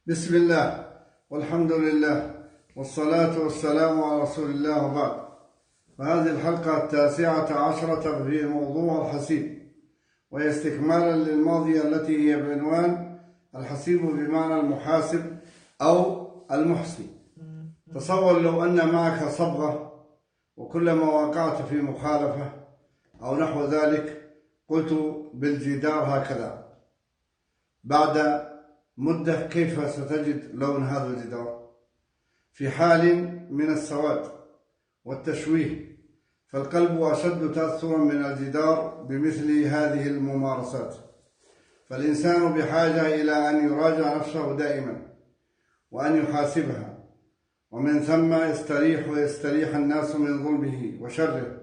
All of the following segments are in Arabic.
بسم الله والحمد لله والصلاة والسلام على رسول الله وبعد. فهذه الحلقة 19 في موضوع الحسيب، وهي استكمالا للماضية التي هي بعنوان الحسيب بمعنى المحاسب أو المحصي. تصور لو أن معك صبغة، وكلما وقعت في مخالفة أو نحو ذلك قلت بالجدار هكذا، بعد مدة كيف ستجد لون هذا الجدار؟ في حال من السواد والتشويه، فالقلب أشد تأثرا من الجدار بمثل هذه الممارسات. فالإنسان بحاجة إلى أن يراجع نفسه دائما وأن يحاسبها، ومن ثم يستريح الناس من ظلمه وشره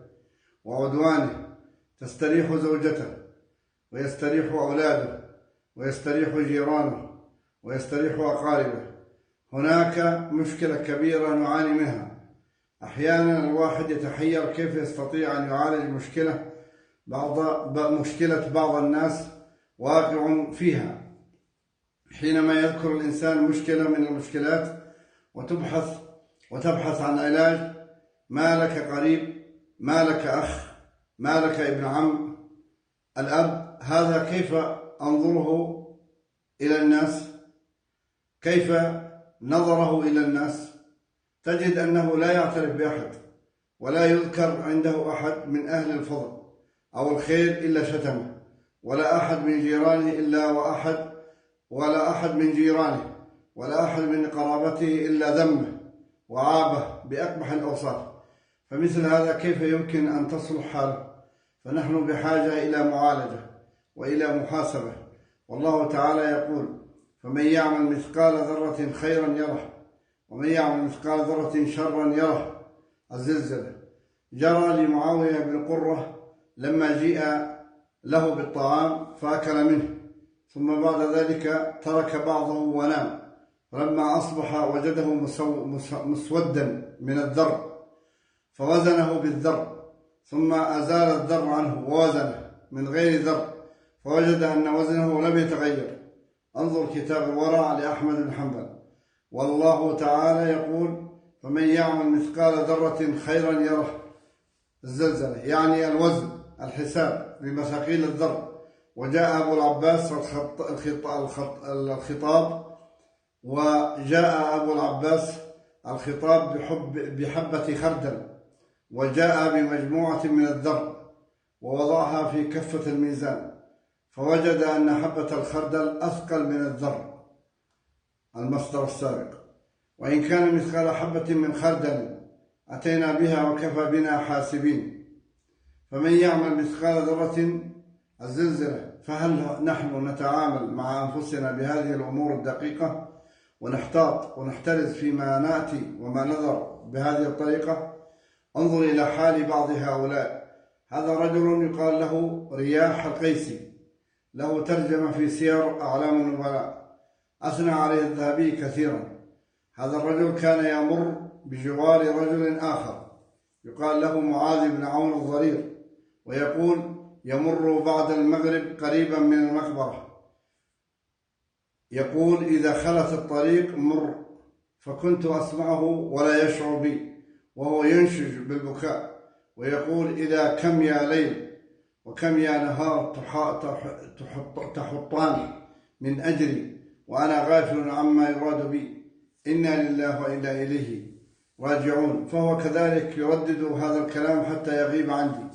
وعدوانه. تستريح زوجته، ويستريح أولاده، ويستريح جيرانه، ويستريح أقاربه. هناك مشكلة كبيرة نعاني منها. أحيانا الواحد يتحير كيف يستطيع أن يعالج مشكلة بعض الناس واقع فيها. حينما يذكر الإنسان مشكلة من المشكلات وتبحث عن علاج، ما لك قريب، ما لك أخ، ما لك ابن عم، الأب، هذا كيف أنظره إلى الناس؟ كيف نظره إلى الناس؟ تجد أنه لا يعترف بأحد، ولا يذكر عنده أحد من أهل الفضل أو الخير إلا شتمه، ولا أحد من جيرانه ولا أحد من جيرانه ولا أحد من قرابته إلا ذمه وعابه بأقبح الأوصاف. فمثل هذا كيف يمكن أن تصلح حاله؟ فنحن بحاجة إلى معالجة وإلى محاسبة. والله تعالى يقول: فمن يعمل مثقال ذرة خيرا يره، ومن يعمل مثقال ذرة شرا يره. الزلزلة. جرى لمعاوية بن قرة لما جيء له بالطعام فأكل منه، ثم بعد ذلك ترك بعضه ونام، فلما أصبح وجده مسودا من الذر، فوزنه بالذر، ثم أزال الذر عنه ووزنه من غير ذر، فوجد أن وزنه لم يتغير. انظر كتاب الورع لأحمد بن حنبل. والله تعالى يقول: فمن يعمل مثقال ذرة خيرا يره. الزلزلة يعني الوزن، الحساب بمثاقيل الذر. وجاء أبو العباس الخطاب، وجاء أبو العباس الخطاب بحبة خردل، وجاء بمجموعة من الذر ووضعها في كفة الميزان، فوجد أن حبة الخردل أثقل من الذر المصدر السابق. وإن كان مثقال حبة من خردل أتينا بها وكفى بنا حاسبين. فمن يعمل مثقال ذرة. الزلزلة. فهل نحن نتعامل مع أنفسنا بهذه الأمور الدقيقة ونحتاط ونحترز فيما نأتي وما نذر بهذه الطريقة؟ انظر إلى حال بعض هؤلاء. هذا رجل يقال له رياح القيسي، له ترجمة في سير أعلام النبلاء، أثنى عليه الذهبي كثيرا. هذا الرجل كان يمر بجوار رجل آخر يقال له معاذ بن عون الضرير، ويقول: يمر بعد المغرب قريبا من المقبرة، يقول: إذا خلت الطريق مر، فكنت أسمعه ولا يشعر بي، وهو ينشج بالبكاء ويقول: إذا كم يا ليل وكم يا نهار تحطان من أجري وأنا غافل عما يراد بي، إنا لله وإنا إليه راجعون. فهو كذلك يردد هذا الكلام حتى يغيب عندي.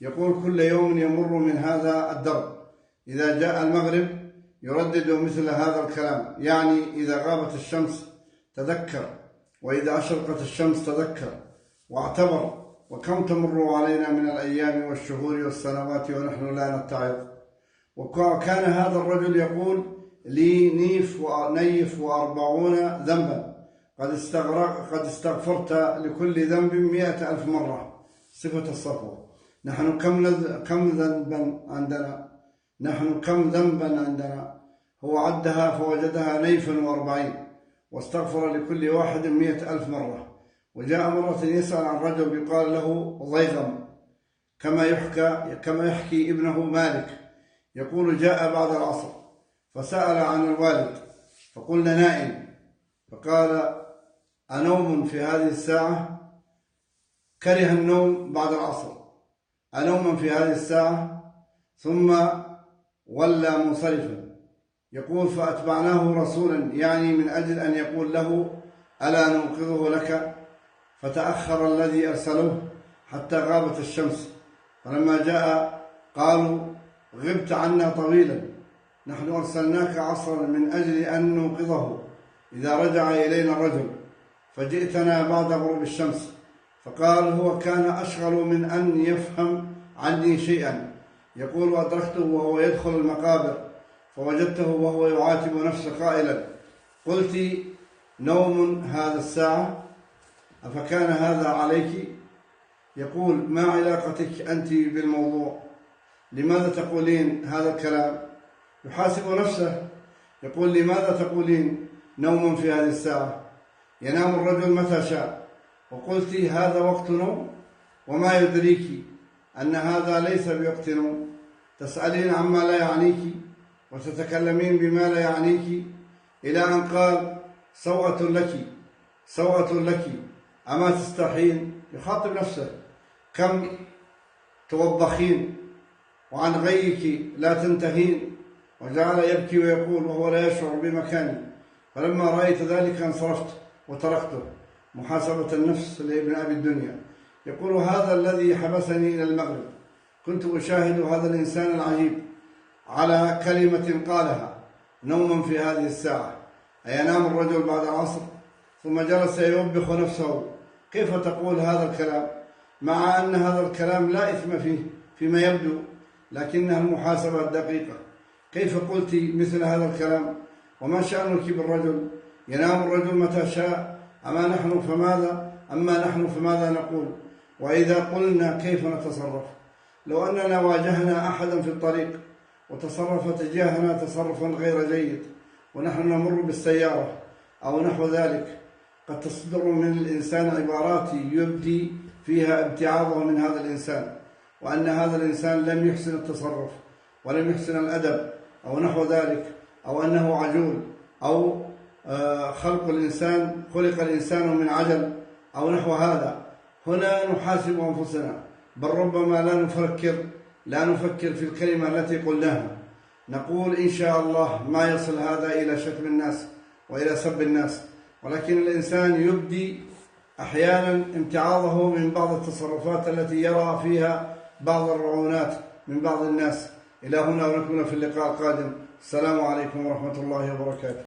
يقول: كل يوم يمر من هذا الدرب، إذا جاء المغرب يردد مثل هذا الكلام، يعني إذا غابت الشمس تذكر، وإذا أشرقت الشمس تذكر واعتبر. وكم تمر علينا من الأيام والشهور والسنوات ونحن لا نتعظ. وكان هذا الرجل يقول: لي نيف و40 ذنبا، قد استغفرت لكل ذنب 100,000 مرة. صفة الصفوة. نحن كم ذنبا عندنا؟ هو عدها فوجدها نيفا و40، واستغفر لكل واحد 100,000 مرة. وجاء مرة يسأل عن رجل يقال له ضيغم، كما يحكي ابنه مالك، يقول: جاء بعد العصر فسأل عن الوالد، فقلنا نائم، فقال أنوم في هذه الساعة؟ كره النوم بعد العصر، أنوما في هذه الساعة؟ ثم ولى منصرفا. يقول فأتبعناه رسولا، يعني من أجل أن يقول له ألا ننقذه لك؟ فتأخر الذي أرسلوه حتى غابت الشمس، فلما جاء قالوا غبت عنا طويلا، نحن أرسلناك عصرا من أجل أن ننقذه إذا رجع إلينا الرجل، فجئتنا بعد غروب الشمس. فقال هو كان أشغل من أن يفهم عني شيئا. يقول وأدركته وهو يدخل المقابر فوجدته وهو يعاتب نفسه قائلا قلت نوم هذا الساعة أفكان هذا عليك؟ يقول ما علاقتك أنت بالموضوع؟ لماذا تقولين هذا الكلام؟ يحاسب نفسه، يقول لماذا تقولين نوم في هذه الساعة؟ ينام الرجل متى شاء، وقلت هذا وقت نوم؟ وما يدريك أن هذا ليس بوقت نوم؟ تسألين عما لا يعنيك وتتكلمين بما لا يعنيك، إلى أن قال سوءة لك سوءة لك أما تستحين؟ يخاطب نفسه كم توبخين وعن غيك لا تنتهين، وجعل يبكي ويقول وهو لا يشعر بمكانه. فلما رأيت ذلك انصرفت وتركته محاسبة النفس لابن أبي الدنيا. يقول هذا الذي حبسني إلى المغرب، كنت أشاهد هذا الإنسان العجيب على كلمة قالها نوما في هذه الساعة، أينام الرجل بعد العصر؟ ثم جلس يوبخ نفسه كيف تقول هذا الكلام، مع أن هذا الكلام لا إثم فيه فيما يبدو، لكنها المحاسبة الدقيقة. كيف قلت مثل هذا الكلام؟ وما شأنك بالرجل؟ ينام الرجل متى شاء، أما نحن فماذا نقول؟ وإذا قلنا كيف نتصرف؟ لو أننا واجهنا أحدا في الطريق وتصرف تجاهنا تصرفا غير جيد ونحن نمر بالسيارة أو نحو ذلك، قد تصدر من الإنسان عبارات يبدي فيها ابتعاضه من هذا الإنسان، وأن هذا الإنسان لم يحسن التصرف ولم يحسن الأدب أو نحو ذلك، أو أنه عجول، أو خلق الإنسان من عجل أو نحو هذا. هنا نحاسب أنفسنا، بل ربما لا نفكر في الكلمة التي قلناها، نقول إن شاء الله ما يصل هذا إلى شتم الناس وإلى سب الناس، ولكن الإنسان يبدي أحيانا امتعاضه من بعض التصرفات التي يرى فيها بعض الرعونات من بعض الناس. إلى هنا ونكون في اللقاء القادم. السلام عليكم ورحمة الله وبركاته.